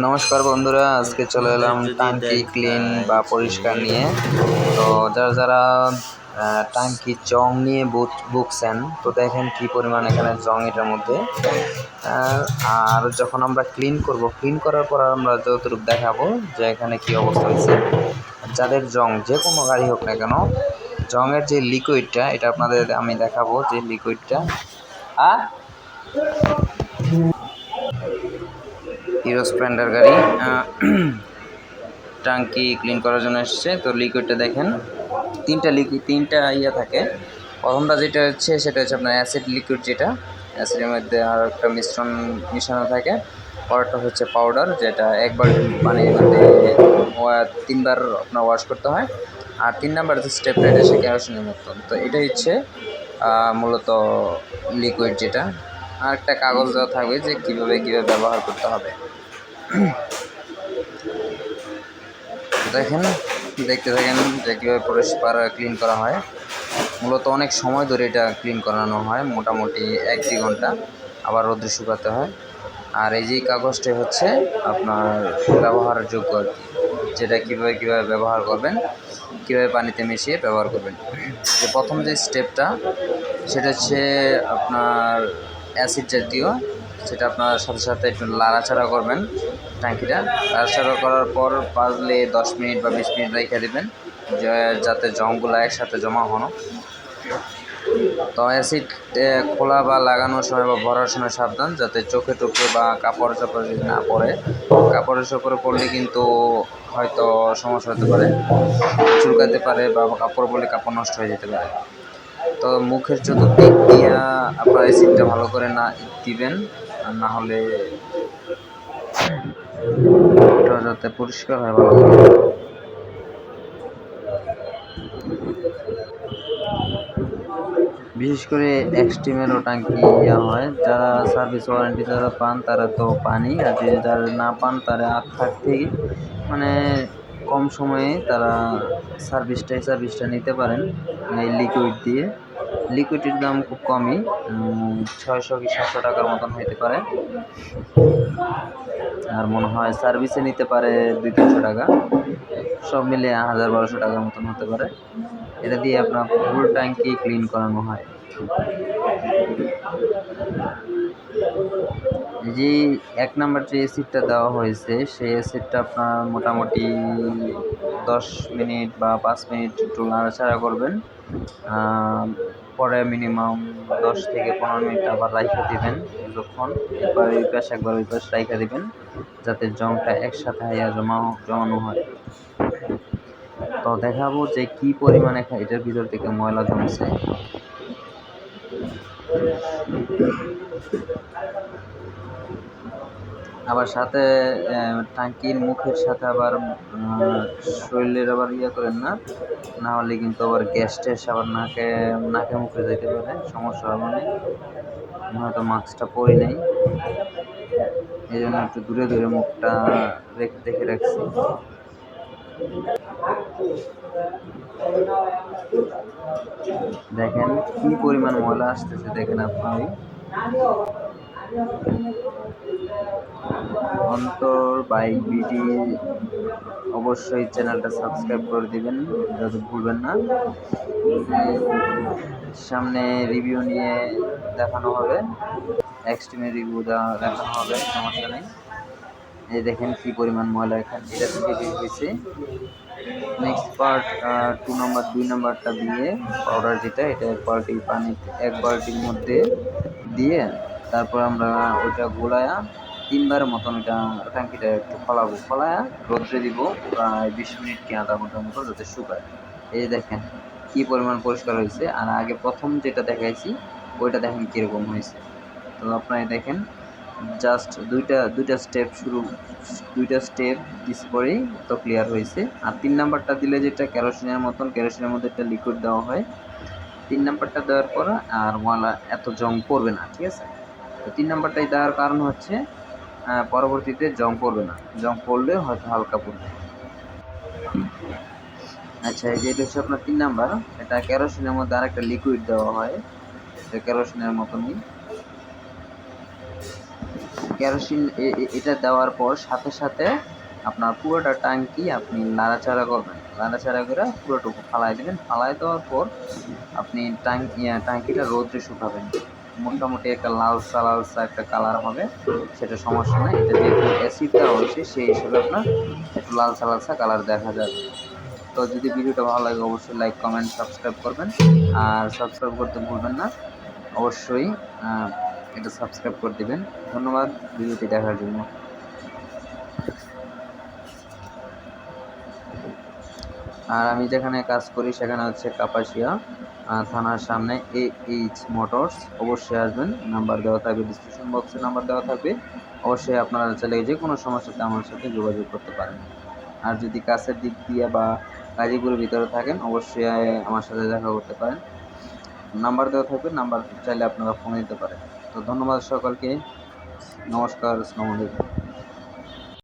নমস্কার বন্ধুরা, আজকে চলে এলাম টাঙ্কি ক্লিন বা পরিষ্কার নিয়ে। তো যারা টাঙ্কি জং নিয়ে ভুগছেন, তো দেখেন কি পরিমাণ এখানে জং এটার মধ্যে। আর যখন আমরা ক্লিন করার পর আমরা যতটুকু দেখাবো যে এখানে কি অবস্থা হয়েছে। যাদের জং, যে কোনো গাড়ি হোক না কেন, জংয়ের যে লিকুইডটা, এটা আপনাদের আমি দেখাবো যে লিকুইডটা। হিরো স্প্লেন্ডার গাড়ি টাঙ্কি ক্লিন করার জন্য এসছে। তো লিকুইডটা দেখেন, তিনটা ইয়ে থাকে। প্রথমটা যেটা হচ্ছে সেটা হচ্ছে আপনার অ্যাসিড লিকুইড, যেটা অ্যাসিডের মধ্যে আর একটা মিশ্রণ মিশানো থাকে। পরেরটা হচ্ছে পাউডার, যেটা একবার পানির মধ্যে 3বার আপনার ওয়াশ করতে হয়। আর 3 নাম্বার যে স্টেপটা, এটা হচ্ছে কেরোসিনের মতন। তো এটাই হচ্ছে মূলত লিকুইড, যেটা আর একটা কাগজ দেওয়া থাকবে যে কীভাবে ব্যবহার করতে হবে। দেখতে থাকেন যে কীভাবে পরিষ্কার ক্লিন করা হয়। মূলত অনেক সময় ধরে এটা ক্লিন করানো হয়, মোটামুটি 1-2 ঘন্টা, আবার রোদ্রে শুকাতে হয়। আর এই যে কাগজটা হচ্ছে আপনার ব্যবহারযোগ্য আর কি, যেটা কীভাবে ব্যবহার করবেন, কীভাবে পানিতে মিশিয়ে ব্যবহার করবেন। যে প্রথম যে স্টেপটা, সেটা হচ্ছে আপনার অ্যাসিড জাতীয়, সেটা আপনার সাথে একটু লাড়াচাড়া করবেন। ট্যাঙ্কিটা লাড়াচাড়া করার পর পারলে 10 মিনিট বা 20 মিনিট রেখে দেবেন, যাতে জংগুলো একসাথে জমা হনো। তো অ্যাসিড খোলা বা লাগানোর সময় বা ভরার সময় সাবধান, যাতে চোখে বা কাপড় চাপড়ে যদি না পড়ে। কাপড়ের চোপড়ে পড়লে কিন্তু হয়তো সমস্যা হতে পারে, চুলকাতে পারে, বা কাপড় পরলে কাপড় নষ্ট হয়ে যেতে পারে। তো মুখের চতুর্দিক দিয়া আপনার অ্যাসিডটা ভালো করে না দিবেন, আর না হলে যাতে পরিষ্কার হয় ভালো করে। বিশেষ করে এক্সট্রিমেরও টাঙ্কি হয়। যারা সার্ভিস ওয়ারেন্টি যারা পান তারা তো পানি, আর যারা না পান তারা থাকতেই মানে কম সময়ে তারা সার্ভিসটা নিতে পারেন এই লিকুইড দিয়ে। লিকুইডের দাম খুব কমই, 600 কি 700 টাকার মতন হইতে পারে। আর মনে হয় সার্ভিসে নিতে পারে 200-300 টাকা, সব মিলে 1000-1200 টাকার মতন হতে পারে। এটা দিয়ে আপনার ফুল ট্যাঙ্কি ক্লিন করানো হয়। যে 1 নাম্বার যে অ্যাসিডটা দেওয়া হয়েছে, সেই অ্যাসিডটা আপনার মোটামুটি 10 মিনিট বা 5 মিনিট একটু নাড়াচাড়া করবেন। পরে মিনিমাম 10 থেকে 15 মিনিট আবার রাইখা দিবেন কিছুক্ষণ। একবার এই পাশ একবার ওই পাশ রাইখা দিবেন, যাতে জংটা একসাথে জমানো হয়। তো দেখাবো যে কি পরিমাণে এটার ভিতর থেকে ময়লা জমছে। আবার সাথে টাঙ্কির মুখের সাথে আবার শরীরের আবার করেন না, না হলে কিন্তু আবার গ্যাস ট্যাস আবার নাকে মুখে যেতে পারে, সমস্যা হবে না। হয়তো মাস্কটা পরি নাই, এই জন্য একটু দূরে মুখটা দেখে রাখছি। দেখেন কি পরিমাণ ময়লা আসতেছে, দেখেন আপনারই। অন্তর বাইক বিডি অবশ্যই চ্যানেলটা সাবস্ক্রাইব করে দিবেন, যাতে ভুলবেন না। সামনে রিভিউ নিয়ে দেখানো হবে, এক্সট্রিমের রিভিউ দেখানো হবে, সমস্যা নেই। এই দেখেন কি পরিমাণ ময়লা এখানে এটা থেকে বের হয়েছে। নেক্সট পার্ট 2 নাম্বারটা দিয়ে পাউডার, যেটা এটা 1 বালতির মধ্যে দিয়ে তারপর আমরা ওইটা গোলায়া 3বার মতন ওইটা ট্যাঙ্কিটা একটু খোলায়া রোদ্রে দিব প্রায় 20 মিনিট কি আধা ঘন্টার মতো, যাতে শুকায়। এই দেখেন কি পরিমাণ পরিষ্কার হয়েছে। আর আগে প্রথম যেটা দেখাইছি ওইটা দেখেন কিরকম হয়েছে। তো আপনারা দেখেন, জাস্ট দুইটা স্টেপ দিস পরেই তো ক্লিয়ার হয়েছে। আর 3 নাম্বারটা দিলে, যেটা কেরোসিনের মধ্যে একটা লিকুইড দেওয়া হয়, 3 নাম্বারটা দেওয়ার পর আর ময়লা এত জং পড়বে না, ঠিক আছে। তো 3 নাম্বারটাই দেওয়ার কারণ হচ্ছে পরবর্তীতে জং পড়বে না, জং পড়লে হয়তো হালকা পড়বে। আচ্ছা, এই যে এটা হচ্ছে আপনার 3 নাম্বার, এটা কেরোসিনের মধ্যে আর একটা লিকুইড দেওয়া হয়, এটা কেরোসিনের মতনই। কেরোসিন এটা দেওয়ার পর সাথে সাথে আপনার পুরোটা ট্যাঙ্কি আপনি নাড়াচাড়া করবেন, নাড়াচাড়া করে পুরোটুকু ফালাই দেবেন। ফালাই দেওয়ার পর আপনি ট্যাঙ্কিটা রোদ্রে শুকাবেন। মোটামুটি একটা লালসা লালসা একটা কালার হবে, সেটা সমস্যা নেই। এটা যেহেতু অ্যাসিড দেওয়া হয়েছে সেই হিসেবে আপনার একটু লালসা লালসা কালার দেখা যাবে। তো যদি ভিডিওটা ভালো লাগে অবশ্যই লাইক কমেন্ট সাবস্ক্রাইব করবেন, আর সাবস্ক্রাইব করতে ভুলবেন না। অবশ্যই এটা সাবস্ক্রাইব করে দিবেন। ধন্যবাদ ভিডিওটি দেখার জন্য। আর আমি যেখানে কাজ করি সেখানে হচ্ছে কাপাসিয়া থানার সামনে AH মোটরস। অবশ্যই আসবেন, নাম্বার দেওয়া থাকবে, ডিসক্রিপশন বক্সে নাম্বার দেওয়া থাকবে। অবশ্যই আপনারা চাইলে যে কোনো সমস্যাতে আমার সাথে যোগাযোগ করতে পারেন। আর যদি কাছের দিক দিয়ে বা গাজীপুরের ভিতরে থাকেন অবশ্যই আমার সাথে দেখা করতে পারেন। নাম্বার দেওয়া থাকবে, নাম্বার চাইলে আপনারা ফোন দিতে পারেন। তো ধন্যবাদ সকলকে, নমস্কার, আসসালামু আলাইকুম।